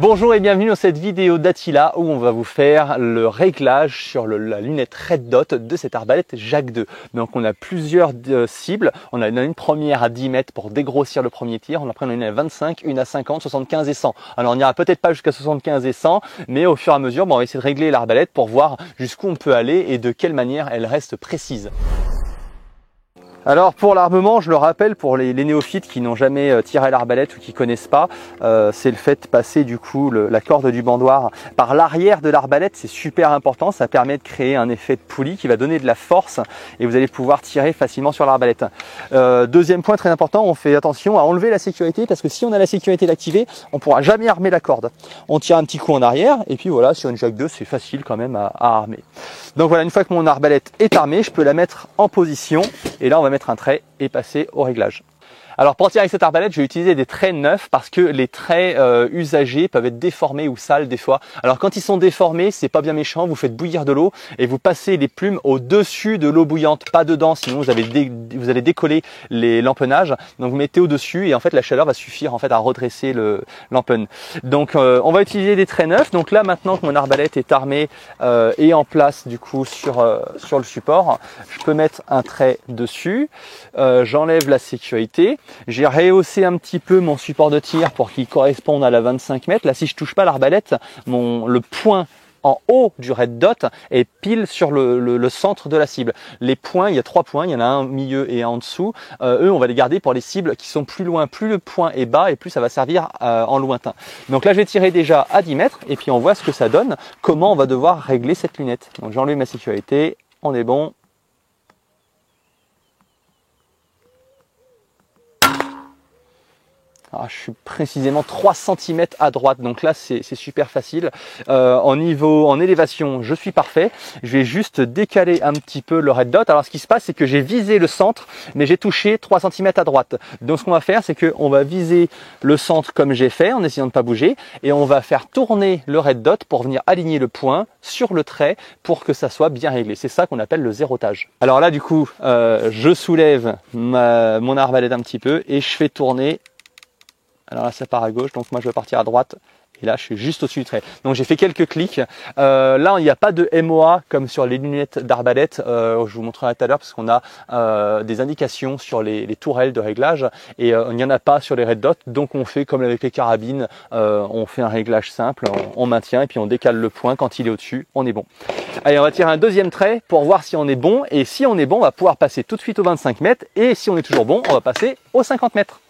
Bonjour et bienvenue dans cette vidéo d'Attila où on va vous faire le réglage sur la lunette Red Dot de cette arbalète Jacques II. Donc on a plusieurs cibles, on a une première à 10 mètres pour dégrossir le premier tir, après on a une à 25, une à 50, 75 et 100. Alors on n'ira peut-être pas jusqu'à 75 et 100, mais au fur et à mesure on va essayer de régler l'arbalète pour voir jusqu'où on peut aller et de quelle manière elle reste précise. Alors pour l'armement, je le rappelle pour les néophytes qui n'ont jamais tiré l'arbalète ou qui connaissent pas, c'est le fait de passer du coup la corde du bandoir par l'arrière de l'arbalète, c'est super important, ça permet de créer un effet de poulie qui va donner de la force et vous allez pouvoir tirer facilement sur l'arbalète. Deuxième point très important, on fait attention à enlever la sécurité parce que si on a la sécurité d'activer, on pourra jamais armer la corde. On tire un petit coup en arrière et puis voilà, sur une Jacques II, c'est facile quand même à armer. Donc voilà, une fois que mon arbalète est armée, je peux la mettre en position et là on va mettre un trait et passer au réglage. Alors pour tirer avec cette arbalète, je vais utiliser des traits neufs parce que les traits usagés peuvent être déformés ou sales des fois. Alors quand ils sont déformés, c'est pas bien méchant, vous faites bouillir de l'eau et vous passez les plumes au-dessus de l'eau bouillante, pas dedans, sinon vous allez décoller l'empennage. Donc vous mettez au-dessus et en fait la chaleur va suffire en fait à redresser l'empenne. Donc on va utiliser des traits neufs. Donc là maintenant que mon arbalète est armée et en place du coup sur le support, je peux mettre un trait dessus. J'enlève la sécurité. J'ai rehaussé un petit peu mon support de tir pour qu'il corresponde à la 25 mètres. Là, si je touche pas l'arbalète, le point en haut du Red Dot est pile sur le centre de la cible. Les points, il y a 3 points, il y en a un au milieu et un en dessous. Eux, on va les garder pour les cibles qui sont plus loin. Plus le point est bas et plus ça va servir en lointain. Donc là, je vais tirer déjà à 10 mètres et puis on voit ce que ça donne, comment on va devoir régler cette lunette. Donc j'enlève ma sécurité, on est bon. Alors, je suis précisément 3 cm à droite, donc là c'est super facile. En élévation, je suis parfait. Je vais juste décaler un petit peu le Red Dot. Alors ce qui se passe, c'est que j'ai visé le centre, mais j'ai touché 3 cm à droite. Donc ce qu'on va faire, c'est qu'on va viser le centre comme j'ai fait, en essayant de ne pas bouger, et on va faire tourner le Red Dot pour venir aligner le point sur le trait pour que ça soit bien réglé. C'est ça qu'on appelle le zérotage. Alors là, du coup, je soulève mon arbalète un petit peu et je fais tourner. Alors là, ça part à gauche, donc moi je vais partir à droite. Et là, je suis juste au-dessus du trait. Donc j'ai fait quelques clics. Là, il n'y a pas de MOA comme sur les lunettes d'arbalète. Je vous montrerai tout à l'heure parce qu'on a des indications sur les tourelles de réglage et il n'y en a pas sur les Red Dot. Donc on fait comme avec les carabines, on fait un réglage simple, on maintient et puis on décale le point quand il est au-dessus. On est bon. Allez, on va tirer un deuxième trait pour voir si on est bon. Et si on est bon, on va pouvoir passer tout de suite aux 25 mètres. Et si on est toujours bon, on va passer aux 50 mètres.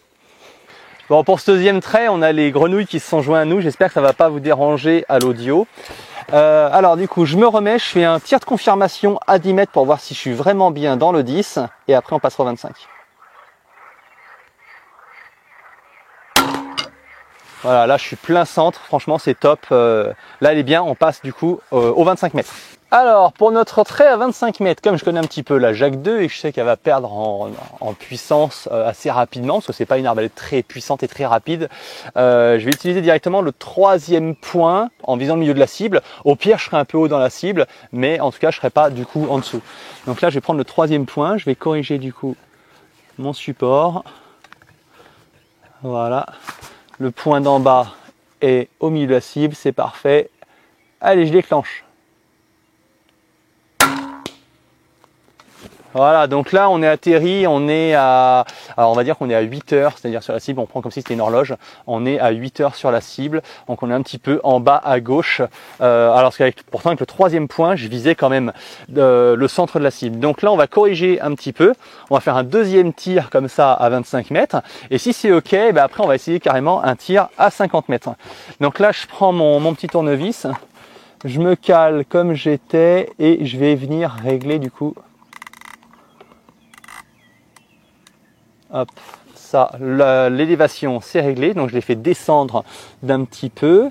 Bon, pour ce deuxième trait, on a les grenouilles qui se sont joints à nous. J'espère que ça ne va pas vous déranger à l'audio. Alors du coup, je me remets, je fais un tir de confirmation à 10 mètres pour voir si je suis vraiment bien dans le 10. Et après, on passera au 25. Voilà, là, je suis plein centre. Franchement, c'est top. Là, elle est bien. On passe du coup au 25 mètres. Alors, pour notre trait à 25 mètres, comme je connais un petit peu la Jacques II et que je sais qu'elle va perdre en puissance assez rapidement, parce que c'est pas une arbalète très puissante et très rapide, je vais utiliser directement le troisième point en visant le milieu de la cible. Au pire, je serai un peu haut dans la cible, mais en tout cas, je serai pas du coup en dessous. Donc là, je vais prendre le troisième point, je vais corriger du coup mon support. Voilà. Le point d'en bas est au milieu de la cible, c'est parfait. Allez, je déclenche. Voilà, donc là on est atterri, on est à, alors on va dire qu'on est à 8 heures, c'est-à-dire sur la cible, on prend comme si c'était une horloge, on est à 8 heures sur la cible, donc on est un petit peu en bas à gauche, alors pourtant avec le troisième point, je visais quand même le centre de la cible. Donc là on va corriger un petit peu, on va faire un deuxième tir comme ça à 25 mètres, et si c'est ok, ben après on va essayer carrément un tir à 50 mètres. Donc là je prends mon petit tournevis, je me cale comme j'étais, et je vais venir régler du coup. Hop, ça, l'élévation c'est réglé, donc je l'ai fait descendre d'un petit peu.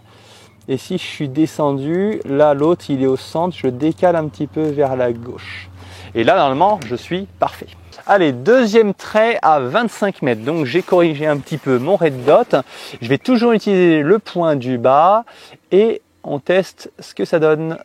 Et si je suis descendu, là l'autre il est au centre, je décale un petit peu vers la gauche. Et là normalement je suis parfait. Allez, deuxième trait à 25 mètres, donc j'ai corrigé un petit peu mon Red Dot. Je vais toujours utiliser le point du bas et on teste ce que ça donne.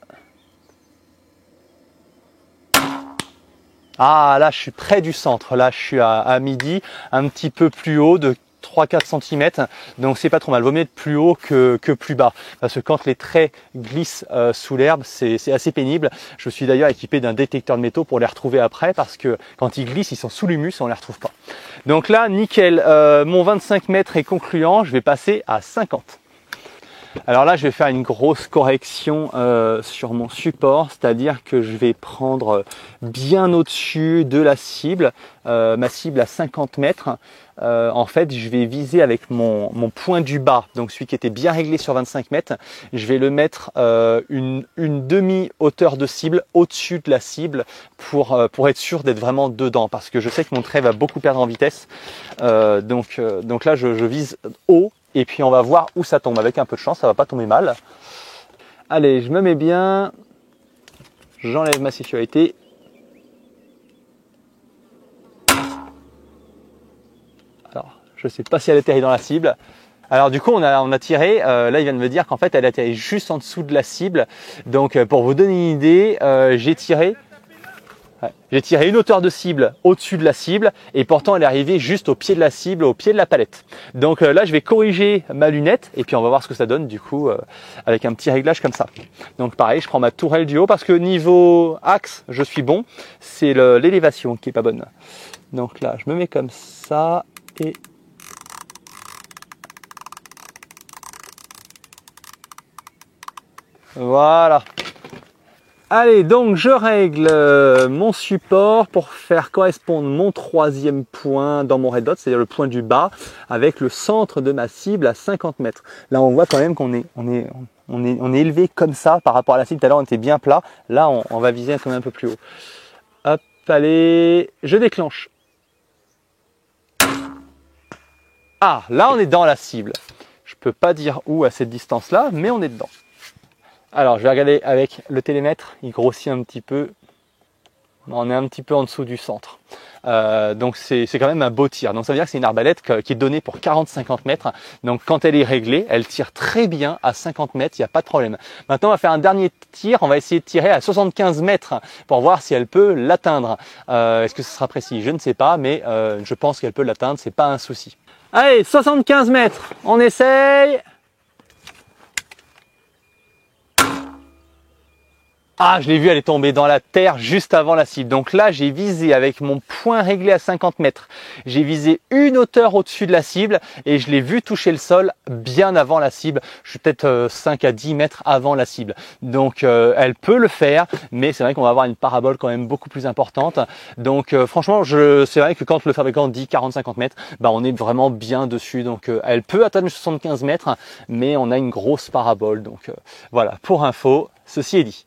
Ah, là, je suis près du centre. Là, je suis à midi, un petit peu plus haut de 3-4 cm, donc c'est pas trop mal. Vaut mieux être plus haut que plus bas, parce que quand les traits glissent sous l'herbe, c'est assez pénible. Je suis d'ailleurs équipé d'un détecteur de métaux pour les retrouver après, parce que quand ils glissent, ils sont sous l'humus et on les retrouve pas. Donc là, nickel, mon 25 mètres est concluant, je vais passer à 50. Alors là, je vais faire une grosse correction sur mon support, c'est-à-dire que je vais prendre bien au-dessus de la cible, ma cible à 50 mètres. En fait, je vais viser avec mon point du bas, donc celui qui était bien réglé sur 25 mètres, je vais le mettre une demi-hauteur de cible au-dessus de la cible pour être sûr d'être vraiment dedans, parce que je sais que mon trait va beaucoup perdre en vitesse. Donc là, je vise haut. Et puis on va voir où ça tombe. Avec un peu de chance, ça va pas tomber mal. Allez, je me mets bien. J'enlève ma sécurité. Alors, je sais pas si elle atterrit dans la cible. Alors du coup, on a tiré. Là, il vient de me dire qu'en fait, elle atterrit juste en dessous de la cible. Donc, pour vous donner une idée, j'ai tiré. Ouais. J'ai tiré une hauteur de cible au-dessus de la cible et pourtant elle est arrivée juste au pied de la cible, au pied de la palette. Donc là je vais corriger ma lunette et puis on va voir ce que ça donne du coup avec un petit réglage comme ça. Donc pareil, je prends ma tourelle du haut parce que niveau axe je suis bon, c'est l'élévation qui est pas bonne. Donc là je me mets comme ça et voilà. Allez, donc je règle mon support pour faire correspondre mon troisième point dans mon red dot, c'est-à-dire le point du bas, avec le centre de ma cible à 50 mètres. Là, on voit quand même qu'on est élevé comme ça par rapport à la cible. Tout à l'heure, on était bien plat. Là, on va viser quand même un peu plus haut. Hop, allez, je déclenche. Ah, là, on est dans la cible. Je peux pas dire où à cette distance-là, mais on est dedans. Alors, je vais regarder avec le télémètre, il grossit un petit peu. On est un petit peu en dessous du centre. Donc, c'est quand même un beau tir. Donc, ça veut dire que c'est une arbalète qui est donnée pour 40-50 mètres. Donc, quand elle est réglée, elle tire très bien à 50 mètres, il n'y a pas de problème. Maintenant, on va faire un dernier tir. On va essayer de tirer à 75 mètres pour voir si elle peut l'atteindre. Est-ce que ce sera précis? Je ne sais pas, mais je pense qu'elle peut l'atteindre, c'est pas un souci. Allez, 75 mètres, on essaye. Ah, je l'ai vu, elle est tombée dans la terre juste avant la cible. Donc là, j'ai visé avec mon point réglé à 50 mètres. J'ai visé une hauteur au-dessus de la cible et je l'ai vu toucher le sol bien avant la cible. Je suis peut-être 5 à 10 mètres avant la cible. Donc, elle peut le faire, mais c'est vrai qu'on va avoir une parabole quand même beaucoup plus importante. Donc, franchement, c'est vrai que quand le fabricant dit 40-50 mètres, bah, on est vraiment bien dessus. Donc, elle peut atteindre 75 mètres, mais on a une grosse parabole. Donc, voilà, pour info, ceci est dit.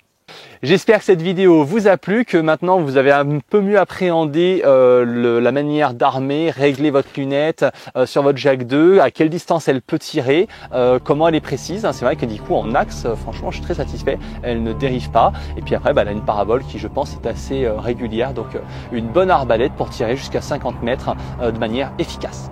J'espère que cette vidéo vous a plu, que maintenant vous avez un peu mieux appréhendé la manière d'armer, régler votre lunette sur votre Jack 2, à quelle distance elle peut tirer, comment elle est précise. C'est vrai que du coup en axe, franchement je suis très satisfait, elle ne dérive pas. Et puis après, elle a une parabole qui je pense est assez régulière, donc une bonne arbalète pour tirer jusqu'à 50 mètres de manière efficace.